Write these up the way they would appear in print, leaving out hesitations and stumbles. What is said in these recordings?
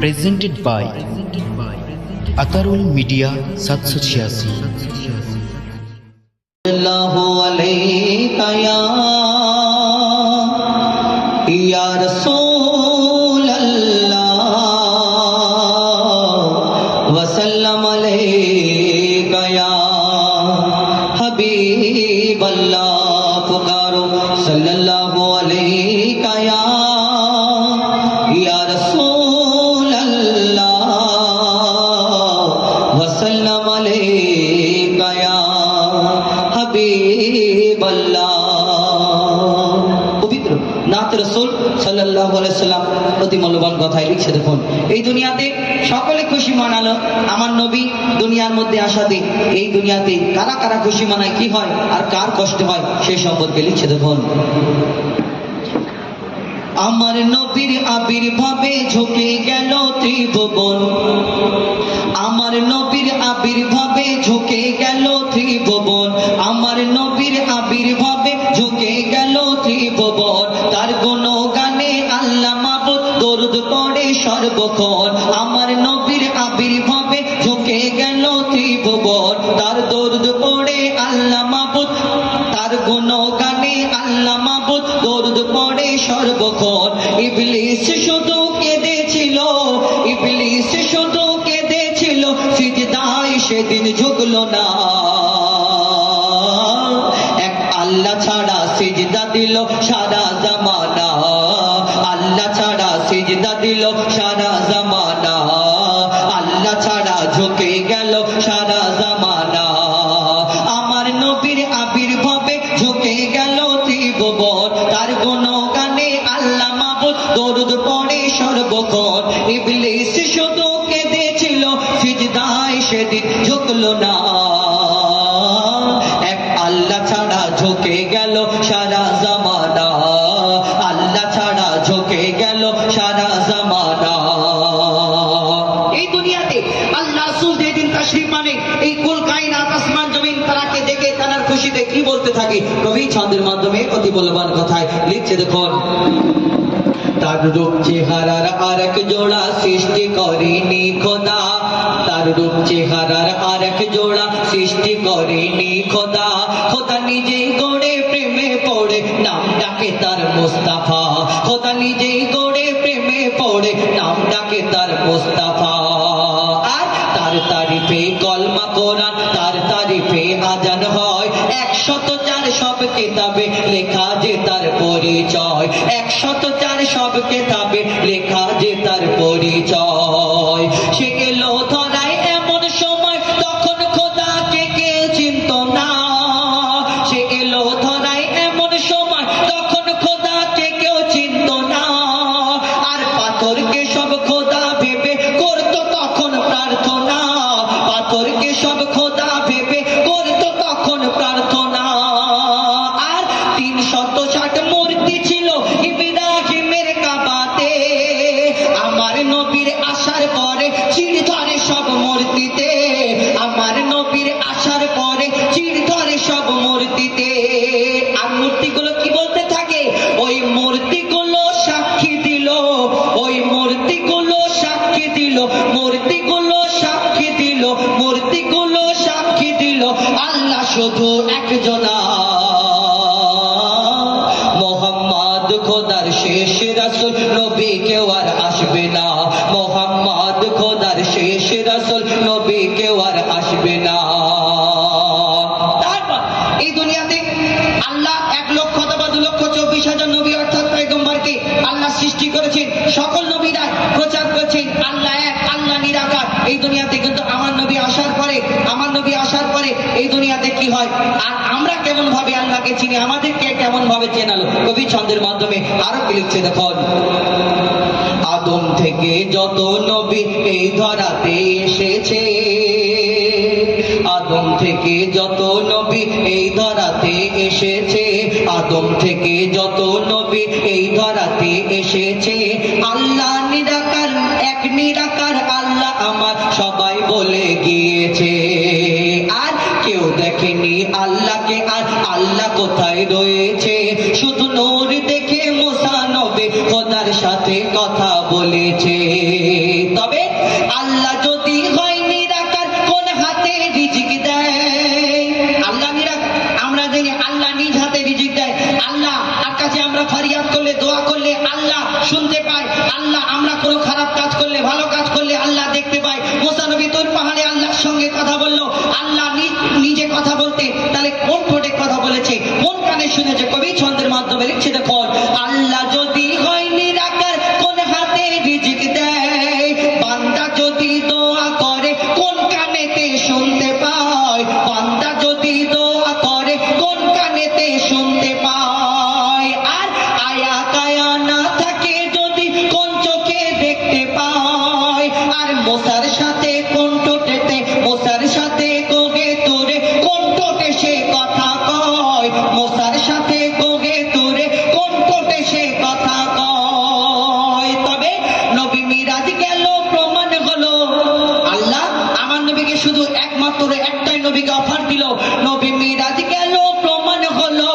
presented by Atarul Media 786 Allahu alayka ya Rasul Allah wa sallam alayka ya Habib Allah pukaro sallallahu alayka ya Rasul Allah wa sallam alayka ya পবিত্র নাত রাসূল সাল্লাল্লাহু আলাইহি সাল্লাম অতি মূল্যবান কথাই লিখছে। দেখুন, এই দুনিয়াতে সকলে খুশি মানালো আমার নবী দুনিয়ার মধ্যে আসাতে। এই দুনিয়াতে কারা কারা খুশি মানায়, কি হয় আর কার কষ্ট হয় সেই সম্পর্কে লিখছে। দেখুন, আমার নবীর আবির্ভাবে ঝুঁকে গেল ত্রিভুবন, আমার নবীর আবির্ভাবে ঝুঁকে গেল ত্রিভুবন, আমার নবীর আবির্ভাবে ঝুঁকে গেল ত্রিভুবন, তার গুণগানে আল্লাহ মাবুদ দরুদ পড়ে সর্বক্ষণ। আমার নবীর আবির্ভাবে ঝুঁকে গেল ত্রিভুবন, তার দরুদ পড়ে আল্লাহ মাবুদ, তার গুণগানে আল্লাহ মাবুদ দরুদ পড়ে সর্বক্ষণ। ইবলিস শুধু কেঁদেছিল, ইবলিস শুধু কেঁদেছিল, সিজদায় সেদিন ঝুঁকলো না। এক আল্লাহ ছাড়া সিজদা দিল সারা জামানা, আল্লাহ ছাড়া সিজদা দিল সারা জামানা, আল্লাহ ছাড়া ঝুঁকে গেল সারা জামানা। আমার নবীর আবির্ভাবে ঝুঁকে গেল ত্রিভুবন, তার গুণগানে আল্লাহ মাবুদ দরুদ পড়ে সর্বক্ষণ। ইবলিস শুধু কেঁদেছিল, সিজদায় সেদিন ঝুঁকলো না। এক আল্লাহ ছাড়া ঝুঁকে গেল সারা জামানা, আল্লাহ ছাড়া ঝুঁকে গেল সারা জামানা। এই দুনিয়াতে আল্লাহ রাসূল যেদিন তাশরীফ মানে, এই কুল কায়নাত আসমান জমিন তারাকে দেখে তার খুশিতে কি বলতে থাকে কবি ছন্দের মাধ্যমে অতি মূল্যবান কথায় লিখছে। দেখুন, তার রূপ চেহারার আরেক জোড়া সৃষ্টি করেনি খোদা, তার রূপ চেহারার আরেক জোড়া সৃষ্টি করেনি খোদা, খোদা নিজেই গড়ে প্রেমে পড়ে নাম ডাকে তার মুস্তাফা, খোদা নিজেই গড়ে প্রেমে পড়ে নাম ডাকে তার মুস্তাফা। আর তার তারিফে কলমা কোরআন, তার তারিফে আজান হয়, 104 সব কিতাবে লেখা যে তার পরিচয়, 104 সব কিতাবে লেখা যে তার পরিচয়। সে এলো ধরায় এমন সময় তখন খোদাকে কে চিনত না, সে এলো ধরায় এমন সময় তখন খোদাকে কেউ চিনত না। আর পাথরকে সব খোদা ভেবে করতো তখন প্রার্থনা, পাথরকে সব খোদা ভেবে করতো তখন প্রার্থনা। আর 360 মূর্তি ছিল ইব্রাহিমের কাবাতে, আমার নবীর আসার পরে চিড় ধরে সব মূর্তিতে, আমার নবীর আসার পরে চিড় ধরে সব মূর্তিতে। আর মূর্তিগুলো কি বলতে থাকে, ওই মূর্তিগুলো সাক্ষী দিল, ওই মূর্তিগুলো সাক্ষী দিল, মূর্তিগুলো সাক্ষী দিল, মূর্তিগুলো সাক্ষী দিল আল্লাহ শুধু একজনা। মোহাম্মদ খোদার শেষ রাসূল, নবী কেউ আর আসবে না, মোহাম্মদ খোদার শেষ রাসূল, নবী কেউ আর আসবে না। তারপর এই দুনিয়াতে আল্লাহ 1,02,24,000 নবী অর্থাৎ পয়গম্বরকে আল্লাহ সৃষ্টি করেছেন। সকল নবীরা প্রচার করেছেন আল্লাহ এক, আল্লাহ নিরাকার। এই দুনিয়াতে কিন্তু আমার নবী আসার পরে, আমার নবী আসার পরে এই দুনিয়াতে কি হয় আর আমরা কেমন ভাবে আল্লাহকে চিনি, আমাদেরকে কেমন ভাবে চেনালো কবি ছন্দের মাধ্যমে আরো কি লিখছে। দেখুন, আদম থেকে যত নবী এই ধরাতে এসেছে, আদম থেকে যত নবী এই ধরাতে এসেছে, আদম থেকে যত নবী এই ধরাতে এসেছে, আল্লাহ নিরাকার, এক নিরাকার আল্লাহ আমার সবাই বলে গিয়েছে। আর কেউ দেখেনি আল্লাহকে, আর আল্লাহ কোথায় রয়েছে, শুধু নূর দেখে মুসা নবী খোদার সাথে কথা বলেছে। যদি হয় নিরাকার কোন হাতে রিজিক দেয়? আল্লাহ আমরা জানি আল্লাহ নিজ হাতে রিজিক দেয়। আল্লাহ আর কাছে আমরা ফরিয়াদ করলে, দোয়া করলে আল্লাহ শুনতে পায়। আল্লাহ আমরা কোনো খারাপ কাজ করলে, ভালো কাজ করলে আল্লাহ দেখতে পায়। মুসা নবী তুর পাহাড়ে আল্লাহর সঙ্গে কথা বললো, আল্লাহ নিজে কথা বলতে, তাহলে কোন ঠোঁটে কথা বলেছে, কোন কানে শুনেছে? কবি ছন্দের মাধ্যমে লিখছে, দেখো আল্লাহ যদি হয় নিরাকার কোন হাতে রিজিক দেয়, বান্দা যদি দোয়া করে কোন কানেতে শুনতে পায়, বান্দা যদি দোয়া করে কোন কানেতে শুনতে পায়, আর আয়া কায়া না থাকে যদি কোন চোখে দেখতে পায়, আর মোসার সাথে কোন ঠোঁটেতে, মোসার সাথে গোগে তোরে কোন ঠোঁটে সে কথা কয়, মোসার সাথে গোগে তোরে কোন ঠোঁটে সে কথা কয়। তবে নবী মিরাজ গেল, প্রমাণ হলো আল্লাহ আমার নবীকে শুধু একমাত্র একটাই নবীকে অফার দিল। নবী মিরাজ গেল, প্রমাণ হলো,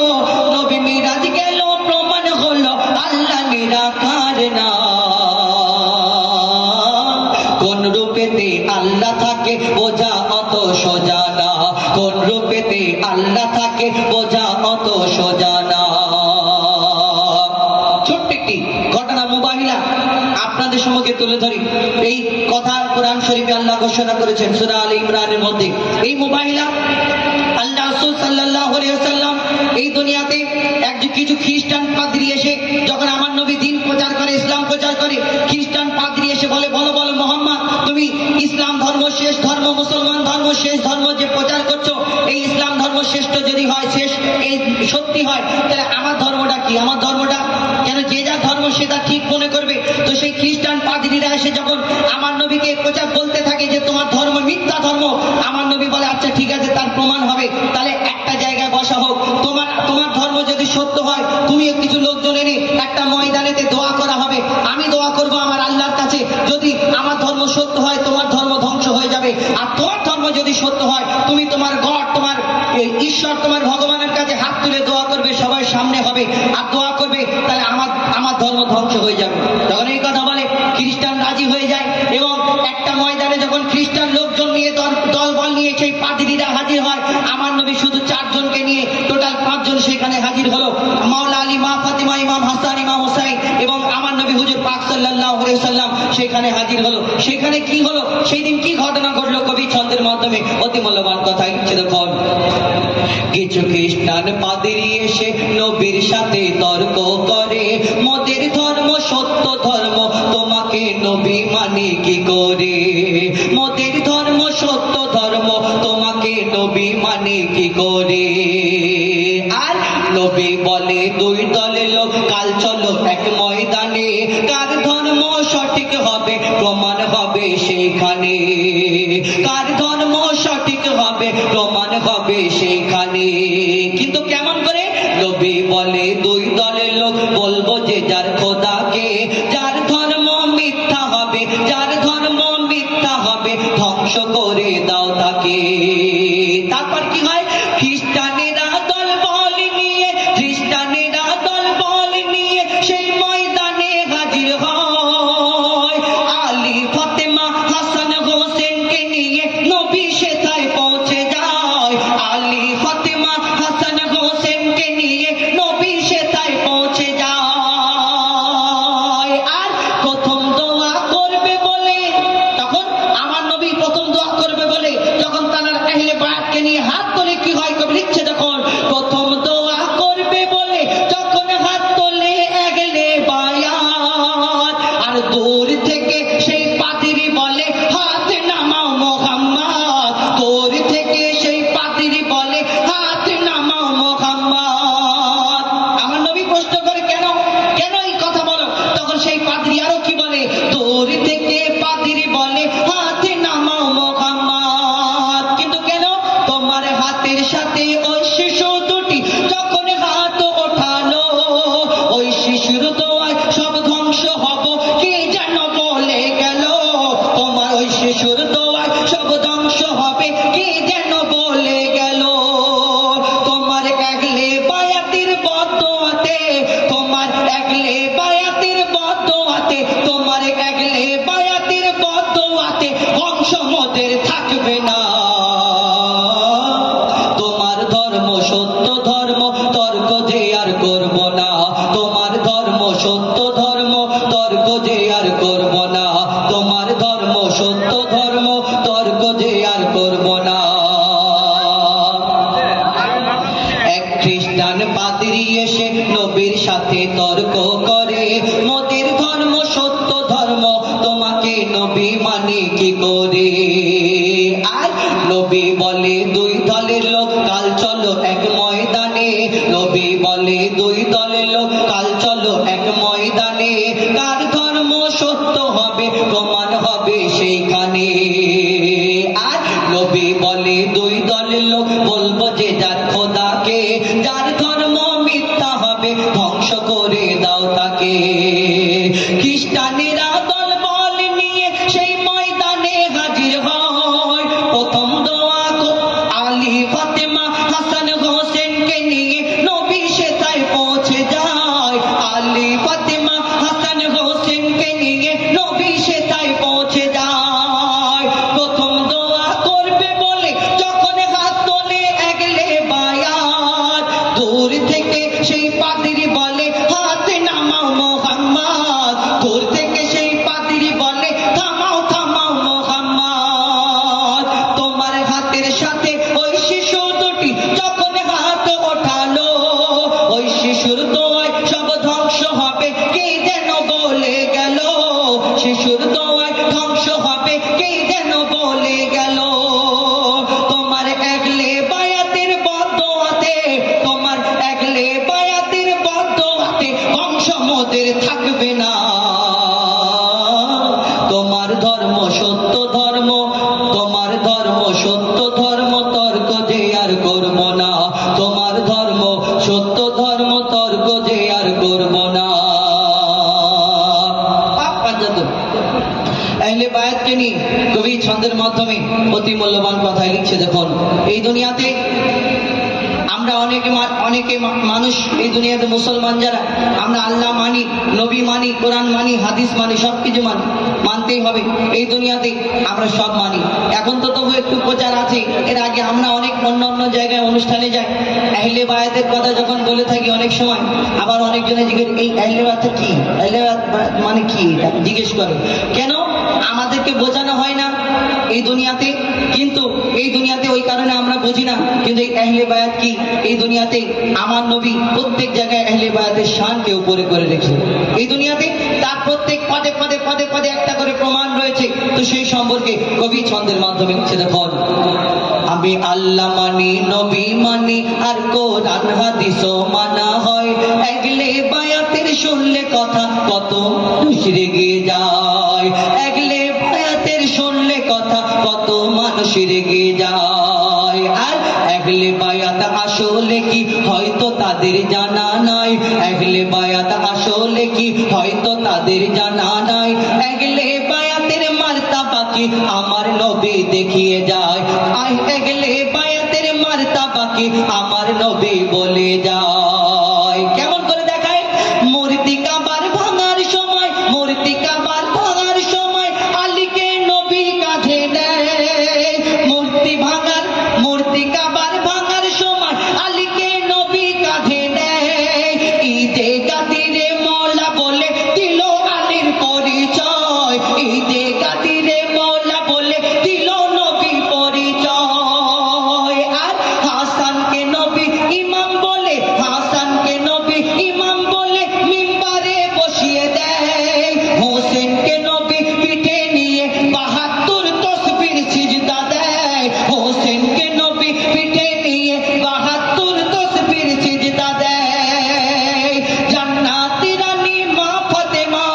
নবী মিরাজ গেল, প্রমাণ হলো আল্লাহ নিরাকার না। কোন রূপেতে আল্লাহ থাকে বোঝা অত সোজা না, কোন রূপেতে আল্লাহ থাকে বোঝা অত সোজা না। ছোট্ট একটি ঘটনা মুবাহিলা আপনাদের সম্মুখে তুলে ধরি। এই কথা কোরআন শরীফে আল্লাহ ঘোষণা করেছেন সূরা আলে ইমরানের মধ্যে। এই মুবাহিলা আল্লাহ রাসূল সাল্লাল্লাহু আলাইহি ওয়াসাল্লাম এই দুনিয়াতে কিছু খ্রিস্টান পাদ্রী এসে যখন আমার নবী দিন প্রচার করে, ইসলাম প্রচার করে, খ্রিস্টান পাদ্রী এসে বলে, বলো বলো মোহাম্মদ, তুমি ইসলাম ধর্ম শেষ ধর্ম, মুসলমান ধর্ম শেষ ধর্ম যে প্রচার করছো, এই ইসলাম ধর্ম শ্রেষ্ঠ যদি হয়, শেষ এই সত্যি হয়, তাহলে আমার ধর্মটা কি? আমার ধর্মটা কেন? যে যা ধর্ম সে তা ঠিক মনে করবে। তো সেই খ্রিস্টান পাদ্রীরা এসে যখন আমার নবীকে প্রচার বলতে থাকে যে তোমার ধর্ম মিথ্যা ধর্ম, আমার নবী বলে আচ্ছা ঠিক আছে, তার প্রমাণ হবে, তাহলে একটা জায়গায় বসা হোক, তোমার ধর্ম যদি সত্য হয় তুমি কিছু লোকজন এনে একটা ময়দানেতে দোয়া করা হবে, আমি দোয়া করব আমার আল্লাহর কাছে, যদি আমার ধর্ম সত্য হয় তোমার ধর্ম ধ্বংস হয়ে যাবে, আর তোমার ধর্ম যদি সত্য হয় তুমি তোমার গড, তোমার ঈশ্বর, তোমার ভগবানের কাছে হাত তুলে দোয়া করবে, সবাই সামনে হবে আর দোয়া করবে, তাহলে আমার ধর্ম ধ্বংস হয়ে যাবে। যখন এই কথা বলে খ্রিস্টান রাজি হয়ে যায়, এবং একটা ময়দানে যখন খ্রিস্টান লোকজন নিয়ে দলবল নিয়ে সেই পাদ্রীরা হাজির হয়, আমার নবী শুধু 4 জনকে নিয়ে টোটাল 5 জন সেখানে হাজির হলো। মাওলা আলী, মা ফাতিমা, ইমাম হাসান, ইমাম হুসাইন এবং আমার নবী হুজুর পাক সাল্লাল্লাহু আলাইহি ওয়াসাল্লাম সেখানে হাজির হলো। সেখানে কি হলো, সেই দিন কি ঘটনা ঘটলো, কবি ছন্দের মাধ্যমে অতি মূল্যবান কথা লিখছে, দেখুন। কিছু খ্রিস্টান পাদ্রী এসে নবীর সাথে তর্ক করে, মোদের ধর্ম সত্য ধর্ম, তোমাকে নবী মানে কি করে? মোদের ধর্ম সত্য ধর্ম, তোমাকে নবী মানে কি করে? আর নবী বলে 2 দলের লোক কাল চলো এক ময়দানে, কার ধর্ম সঠিক হবে প্রমাণ হবে সেইখানে, কার ধর্ম সঠিক হবে প্রমাণ হবে সেইখানে। কিন্তু কেমন করে? নবী বলে 2 দলের লোক বলবো যে যার খোদাকে, যার ধর্ম মিথ্যা হবে, যার ধর্ম মিথ্যা হবে ধ্বংস করে দাও তাকে। তারপর কি হয়? খ্রিস্টানেরা দল বল নিয়ে, খ্রিস্টানেরা দল বল নিয়ে সেই ময়দানে হাজির হয়, আলী ফাতেমা হাসান হোসেনকে নিয়ে নবী সেথায় পৌঁছে যায়, আলী ফাতেমা হাসান হোসেনকে নিয়ে নবী সেথায় পৌঁছে যায়। আর প্রথম দোয়া করবে বলে, তখন আমার নবী প্রথম দোয়া করবে বলে যখন তার আহলে বায়াতকে নিয়ে হাত তোলে, কি হয় কবি লিখছে, তখন প্রথম দোয়া করবে বলে যখন হাত তোলে আহলে বায়াত, করে। আর নবী বলে দুই দলের লোক কাল চলো এক ময়দানে, নবী বলে দুই দলের লোক কাল চলো এক ময়দানে, কার ধর্ম সত্য হবে প্রমাণ হবে সেইখানে। আর নবী বলে দুই দলের লোক বলবো যে যার খোদাকে, যার ধর্ম মিথ্যা হবে ধ্বংস করে দাও তাকে। খ্রিস্টানেরা দল বল নিয়ে সেই ময়দানে হাজির হয়, প্রথম দোয়া আলী ফাতেমা হাসান হোসেনকে নিয়ে নবী সেথায় পৌঁছে যায়। আলী ফাতেমা হাসান হোসেনকে নিয়ে নবী সেথায় পৌঁছে যায়। প্রথম দোয়া করবে বলে যখন হাত তোলে আগলে বায়াত, দূর থেকে সেই পাদ্রী বলে হাতে নামাও মোহাম্মদ, দূর থেকে সেই পাদ্রী বলে থামাও থামাও মোহাম্মদ। তোমার হাতের সাথে ওই শিশু দুটি যখন হাত ওঠালো, ওই শিশুর দোয়ায় সব ধ্বংস হবে কে যেন বলে গেল, শিশুর দোয়ায় ধ্বংস হবে কে যেন বলে গেল। তোমার আগলে বায়াতের বদদোয়াতে, তোমার আগলে বায়াতের বদদোয়াতে বংশ মোদের থাকবে না। তোমার ধর্ম সত্য ধর্ম, তোমার ধর্ম সত্য ধর্ম, তর্ক যে আর করব না। তোমার ধর্ম সত্য ধর্ম, তর্ক যে আর করব না। আহলে বায়াতকে নিয়ে কবি ছন্দের মাধ্যমে অতি মূল্যবান কথা লিখছে। দেখুন, এই দুনিয়াতে আমরা অনেকে মানুষ, এই দুনিয়াতে মুসলমান যারা, আমরা আল্লাহ মানি, নবী মানি, কোরআন মানি, হাদিস মানি, সবকিছু মানি, মানতেই হবে। এই দুনিয়াতে আমরা সব মানি। এখন তো তবু একটু প্রচার আছে। এর আগে আমরা অনেক অন্য জায়গায় অনুষ্ঠানে যাই, আহলে বায়াতের কথা যখন বলে থাকি অনেক সময়, আবার অনেকজনে জিজ্ঞেস এই আহলে বায়াত কি, আহলে বায়াত মানে কি, এটা জিজ্ঞেস করে। কেন আমাদেরকে বোঝানো হয় না এই দুনিয়াতে? কিন্তু এই দুনিয়াতে ওই কারণে আমরা বুঝি না। কিন্তু এই আহলে বায়াত কি, এই দুনিয়াতে আমার নবী প্রত্যেক জায়গায় আহলে বায়াতের শানকে উপরে করে রেখেছে। এই দুনিয়াতে তার প্রত্যেক পদে পদে পদে পদে একটা করে প্রমাণ রয়েছে। তো সেই সম্পর্কে কবি ছন্দের মাধ্যমে দেখুন, আমি আল্লাহ মানি, নবী মানি, আর কোরআন হাদিসও মানা হয়। আগলে বায়াতের শুনলে কথা কত মানুষ রেগে যায়, আগলে বায়াতের শুনলে কথা কত মানুষ রেগে যায়। আর আগলে বায়াত আসলে কি হয়তো তাদের জানা নাই, আগলে বায়াত আসলে কি হয়তো তাদের জানা নাই। আগলে বায়াতের মার্তাবা কি আমার নবী দেখিয়ে যায়, আগলে বায়াতের মার্তাবা কি আমার নবী বলে যায়। কেমন করে দেখায়? মূর্তি কাবার ভাঙার সময়, মূর্তি কাবার ভাঙার সময় আলীকে নবী কাঁধে নেয়। মূর্তি কাবার ভাঙার সময় আলীকে নবী কাঁধে নেয়। ঈদে গাদিরে মওলা বলে দিল আলীর পরিচয়, ঈদে গাদিরে মওলা বলে দিল নবী পরিচয়। আর হাসানকে নবী ইমাম বলে, হাসানকে নবী ইমাম বলে মিম্বারে বসিয়ে দেয়। হোসেনকে নবী পিঠে নিয়ে ৭২ তসবির সিজদা দেয়, হোসেনকে নবী পিঠে নিয়ে ৭২ তসবির সিজদা দেয়। জান্নাতি রানী মা ফাতেমা,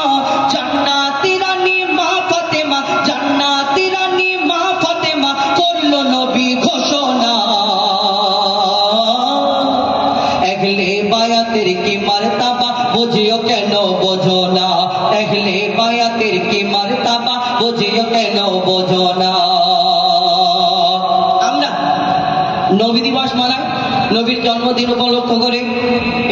জান্নাতি রানী মা ফাতেমা, জান্নাতি রানী মা ফাতেমা করলো নবী ঘোষণা। আগলে বায়াতের কি মারতাবা বুঝিও কেন বোঝো না, আগলে বায়াতের কি মারতাবা বুঝিও কেন বোঝো না। আমরা নবী দিবস মানাই, নবীর জন্মদিন উপলক্ষ করে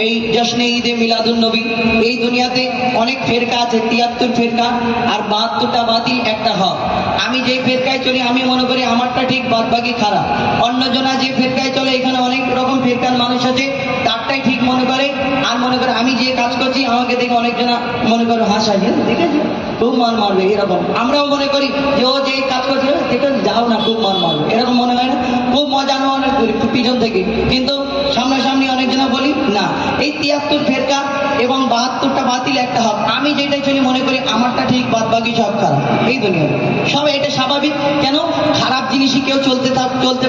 এই জশ্নে ঈদে মিলাদুন নবী। এই দুনিয়াতে অনেক ফেরকা আছে, ৭৩ ফেরকা, আর ৭২টা বাতিল, একটা হক। আমি যে ফেরকায় চলি আমি মনে করি আমারটা ঠিক, বাদ বাকি খারাপ। অন্যজনা যে ফেরকায় চলে, এখানে অনেক রকম ফেরকার মানুষ আছে, তারটাই ঠিক মনে করে। আর মনে করে আমি যে কাজ করছি আমাকে দেখে অনেকজনা মনে করে হাসায়, দেখেছি খুব মার মারবে, এরকম আমরাও মনে করি যে ও যে কাজ করছে এটা যাও না, খুব মার মারবে, এরকম মনে হয় না? খুব মজা নেওয়া করি পিছন থেকে, কিন্তু সামনাসামনি অনেকজনা বলি না। এই ৭৩ ফেরকা এবং 72টা বাতিল, একটা হক। আমি যেটাই চলি মনে করি আমারটা ঠিক, বাদ বাকি সব খারাপ। এই দুনিয়া সবাই এটা স্বাভাবিক। কেন? খারাপ জিনিসই কেউ চলতে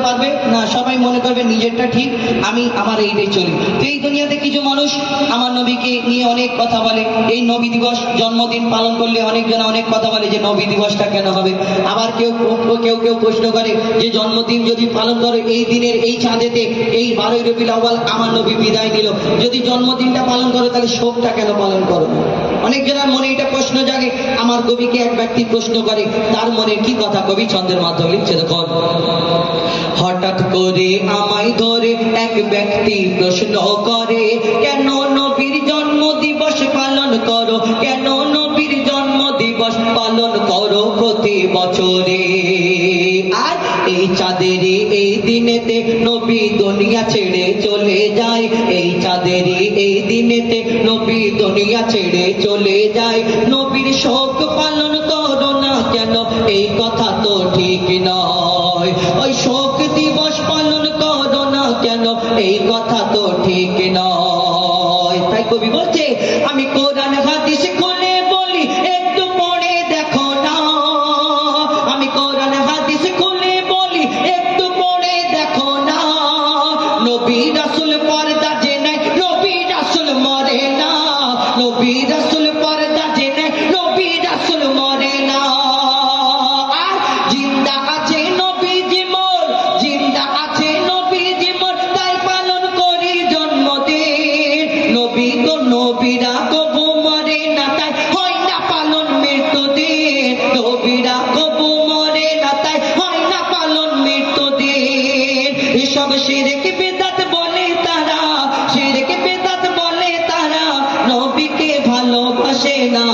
পারবে না, সবাই মনে করবে নিজেরটা ঠিক, আমি আমার এইটাই চলি। তো এই দুনিয়াতে কিছু মানুষ আমার নবীকে নিয়ে অনেক কথা বলে। এই নবী দিবস জন্মদিন পালন করলে অনেকজন অনেক কথা বলে যে নবী দিবসটা কেন হবে। আবার কেউ কেউ প্রশ্ন করে যে জন্মদিন যদি পালন করে এই দিনের এই চাঁদেতে, এই 12ই রবিউল আউয়াল আমার নবী বিদায় নিল, যদি জন্মদিনটা পালন করো তাহলে শোকটা কেন পালন করো? অনেক জনের মনে এটা প্রশ্ন জাগে। আমার কবিকে এক ব্যক্তি প্রশ্ন করে, তার মনে কি কথা কবি ছন্দের মাধ্যমে লিখছে দেখুন। হঠাৎ করে আমায় ধরে এক ব্যক্তি প্রশ্ন করে, কেন নবীর জন্ম দিবস পালন করো, কেন নবীর জন্ম দিবস পালন করো প্রতি বছরে? আর এই চাঁদেরই এই দিনেতে নবী দুনিয়া ছেড়ে চলে যায়, এই চাঁদেরই এই দিনেতে নবী দুনিয়া ছেড়ে চলে যায়। নবীর শোক পালন করো না কেন, এই কথা তো ঠিক নয়। ওই শোক দিবস পালন করো না কেন, এই কথা তো ঠিক নয়। তাই কবি বলছে, আমি কোরআন হাদিস খুলে বলি একটু পড়ে দেখো না, আমি কোরআন হাদিস খুলে বলি একটু পড়ে দেখো না। নবী রাসূল পর্দা যে নাই, নবী রাসূল মরে না, নবী রাসূল পর্দা যে নাই, নবী রাসূল মরে না। আর জিন্দা আছে নবীজি মোর, জিন্দা আছে নবীজি মোর, তাই পালন করি জন্মদিন। নবী গো নবীরা কবু মরে না, তাই হয় না পালন মৃত্যুদিন। নবীরা কবু মরে না, তাই হয় না পালন মৃত্যুদিন। এসব শিরক বিদআত বলে তারা, শিরক বিদআত বলে তারা, নবীকে ভালোবাসে না।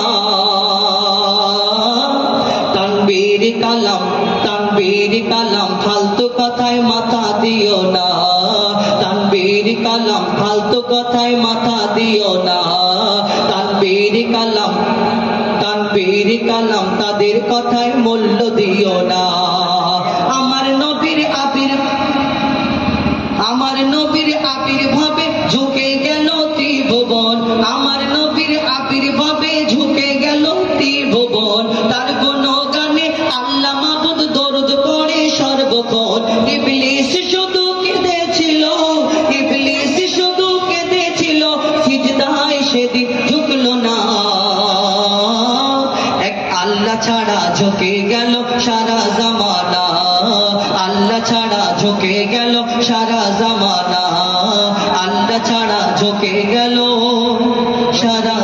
তানবীর কালাম, তানবীর কালাম ফালতু কথায় মাথা দিও না, তানবীর কালাম ফালতু কথায় মাথা দিও না। তানবীর কালাম, তানবীর কালাম তাদের কথায় মূল্য দিও না। আমার নবীর আবির্ভাবে ঝুঁকে গেল ত্রিভুবন, আমার নবীর আবির্ভাবে ঝুঁকে গেল ত্রিভুবন। তার গুণগানে আল্লাহ মাবুদ দরুদ পড়ে সর্বক্ষণ। ইবলিস শুধু কেঁদেছিল, ইবলিস শুধু কেঁদেছিল, সিজদায় সেদিন ঝুঁকলো না। এক আল্লাহ ছাড়া ঝুঁকে গেল সারা জামানা, আল্লাহ ছাড়া ঝুঁকে গেল সারা জামানা, আল্লাহ ছাড়া ঝুঁকে গেল সারা